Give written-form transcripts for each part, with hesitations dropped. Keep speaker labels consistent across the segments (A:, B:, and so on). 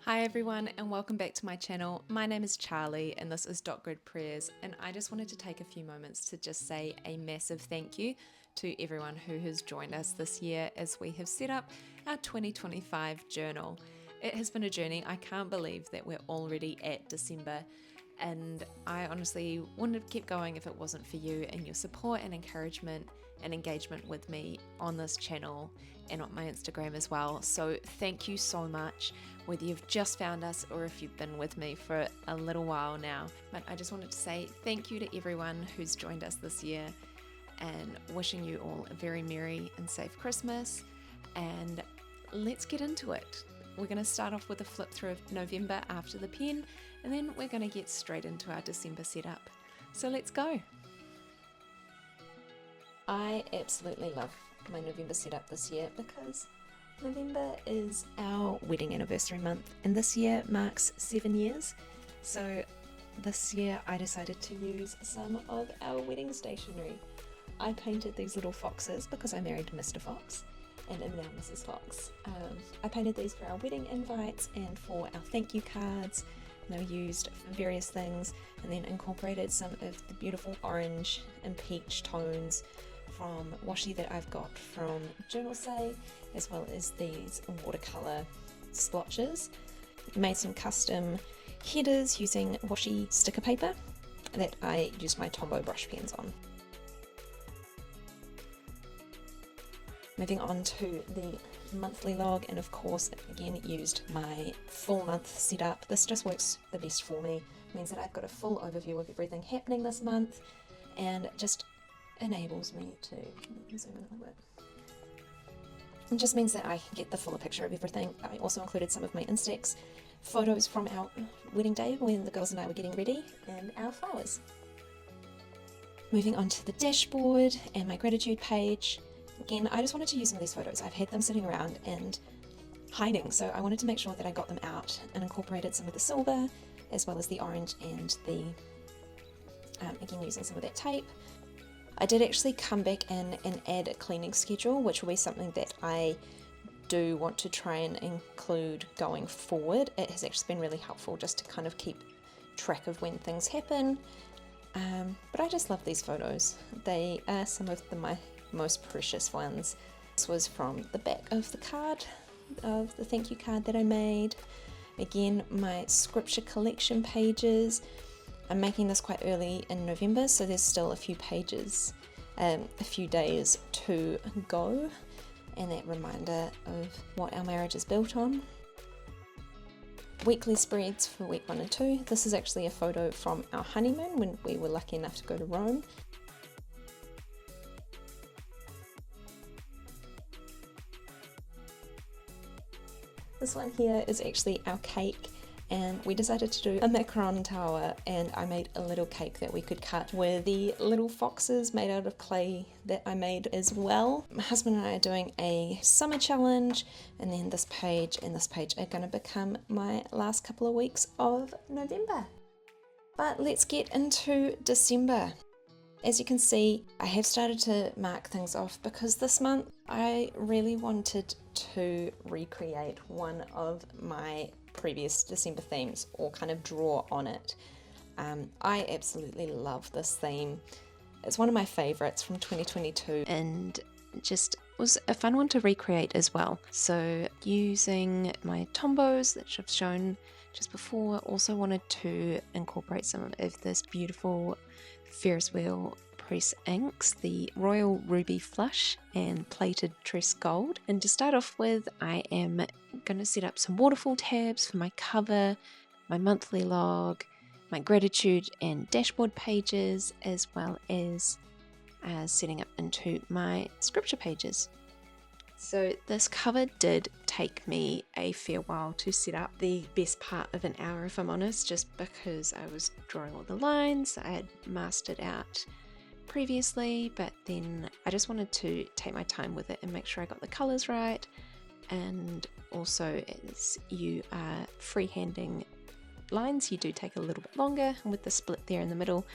A: Hi everyone and welcome back to my channel. My name is Charlie and this is Grid Prayers, and I just wanted to take a few moments to just say a massive thank you to everyone who has joined us this year as we have set up our 2025 journal. It has been a journey. I can't believe that we're already at December, and I honestly wouldn't have kept going if it wasn't for you and your support and encouragement and engagement with me on this channel and on my Instagram as well. So thank you so much, whether you've just found us or if you've been with me for a little while now. But I just wanted to say thank you to everyone who's joined us this year and wishing you all a very merry and safe Christmas. And let's get into it. We're going to start off with a flip through of November after the pen, and then we're going to get straight into our December setup. So let's go. I absolutely love my November setup this year because November is our wedding anniversary month, and this year marks 7 years. So this year I decided to use some of our wedding stationery. I painted these little foxes because I married Mr. Fox and am now Mrs. Fox. I painted these for our wedding invites and for our thank you cards. They were used for various things, and then incorporated some of the beautiful orange and peach tones from washi that I've got from Journal Say, as well as these watercolour splotches. Made some custom headers using washi sticker paper that I used my Tombow brush pens on. Moving on to the monthly log, and of course again used my full month setup. This just works the best for me. It means that I've got a full overview of everything happening this month, and just enables me to zoom in a little bit. It just means that I can get the fuller picture of everything. I also included some of my Instax photos from our wedding day when the girls and I were getting ready, and our flowers. Moving on to the dashboard and my gratitude page. Again, I just wanted to use some of these photos. I've had them sitting around and hiding, so I wanted to make sure that I got them out and incorporated some of the silver as well as the orange and the, again using some of that tape. I did actually come back in and add a cleaning schedule, which will be something that I do want to try and include going forward. It has actually been really helpful just to kind of keep track of when things happen. But I just love these photos. They are some of my most precious ones. This was from the back of the card, of the thank you card that I made. Again, my scripture collection pages. I'm making this quite early in November, so there's still a few pages, a few days to go, and that reminder of what our marriage is built on. Weekly spreads for week 1 and 2. This is actually a photo from our honeymoon when we were lucky enough to go to Rome. This one here is actually our cake, and we decided to do a macaron tower, and I made a little cake that we could cut with the little foxes made out of clay that I made as well. My husband and I are doing a summer challenge, and then this page and this page are going to become my last couple of weeks of November. But let's get into December. As you can see, I have started to mark things off because this month I really wanted to recreate one of my previous December themes, or kind of draw on it. I absolutely love this theme. It's one of my favorites from 2022 and just was a fun one to recreate as well. So using my Tombows that I've shown just before, also wanted to incorporate some of this beautiful Ferris wheel press inks, the Royal Ruby Flush and Plaited Tress Gold. And to start off with, I am going to set up some waterfall tabs for my cover, my monthly log, my gratitude and dashboard pages, as well as setting up into my scripture pages. So this cover did take me a fair while to set up, the best part of an hour if I'm honest, just because I was drawing all the lines. I had mastered out previously, but then I just wanted to take my time with it and make sure I got the colours right. And also, as you are freehanding lines, you do take a little bit longer, and with the split there in the middle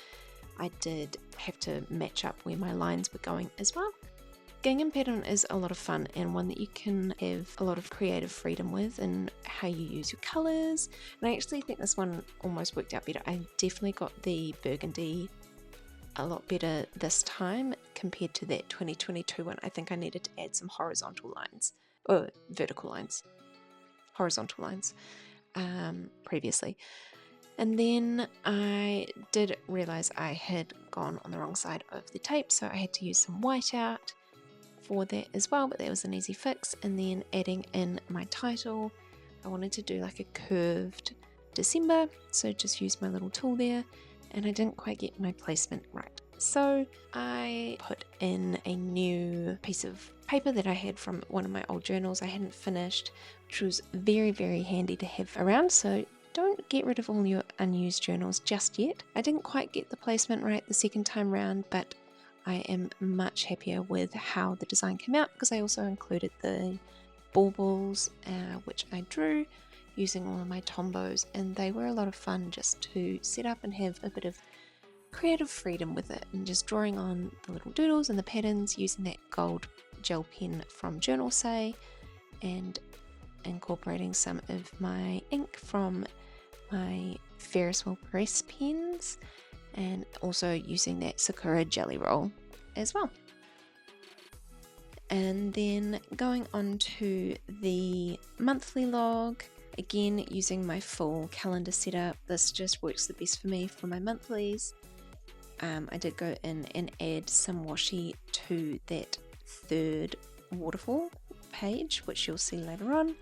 A: I did have to match up where my lines were going as well.
B: gingham pattern is a lot of fun and one that you can have a lot of creative freedom with in how you use your colours. And I actually think this one almost worked out better. I definitely got the burgundy a lot better this time compared to that 2022 one. I think I needed to add some horizontal lines, or vertical lines, horizontal lines previously. And then I did realise I had gone on the wrong side of the tape, so I had to use some whiteout for that as well, but that was an easy fix. And then adding in my title, I wanted to do like a curved December, so just use my little tool there, and I didn't quite get my placement right. So I put in a new piece of paper that I had from one of my old journals I hadn't finished, which was very, very handy to have around, so don't get rid of all your unused journals just yet. I didn't quite get the placement right the second time round, but I am much happier with how the design came out because I also included the baubles, which I drew using all of my Tombows, and they were a lot of fun just to set up and have a bit of creative freedom with it, and just drawing on the little doodles and the patterns using that gold gel pen from Journal Say, and incorporating some of my ink from my Ferris press pens, and also using that Sakura jelly roll as well. And then going on to the monthly log, again using my full calendar setup. This just works the best for me for my monthlies. I did go in and add some washi to that third waterfall page, which you'll see later on,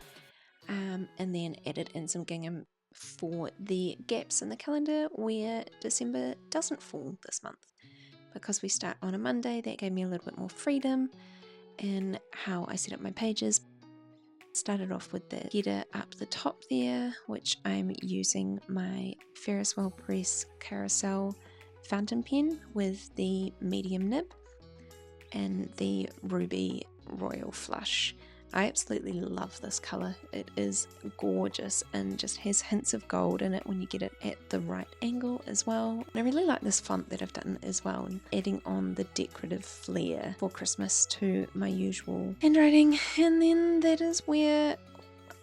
B: and then added in some gingham for the gaps in the calendar where December doesn't fall this month. Because we start on a Monday, that gave me a little bit more freedom in how I set up my pages. Started off with the header up the top there, which I'm using my Ferris press carousel fountain pen with the medium nib and the ruby royal flush. I absolutely love this colour. It is gorgeous and just has hints of gold in it when you get it at the right angle as well. And I really like this font that I've done as well, and adding on the decorative flair for Christmas to my usual handwriting. And then that is where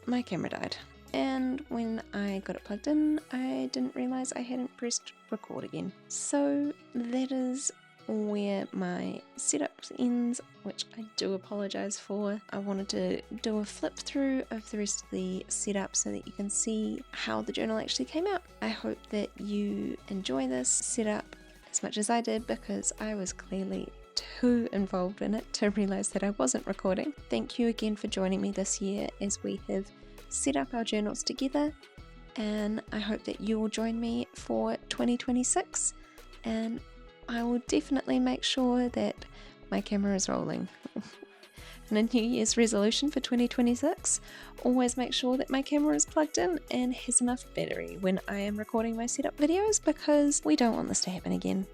B: my camera died. And when I got it plugged in, I didn't realise I hadn't pressed record again. So that is where my setup ends, which I do apologise for. I wanted to do a flip through of the rest of the setup so that you can see how the journal actually came out. I hope that you enjoy this setup as much as I did, because I was clearly too involved in it to realise that I wasn't recording. Thank you again for joining me this year as we have set up our journals together, and I hope that you will join me for 2026, and I will definitely make sure that my camera is rolling. And a New Year's resolution for 2026, always make sure that my camera is plugged in and has enough battery when I am recording my setup videos, because we don't want this to happen again.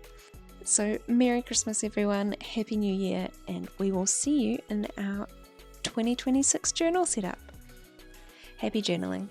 B: So Merry Christmas everyone, Happy New Year, and we will see you in our 2026 journal setup. Happy journaling.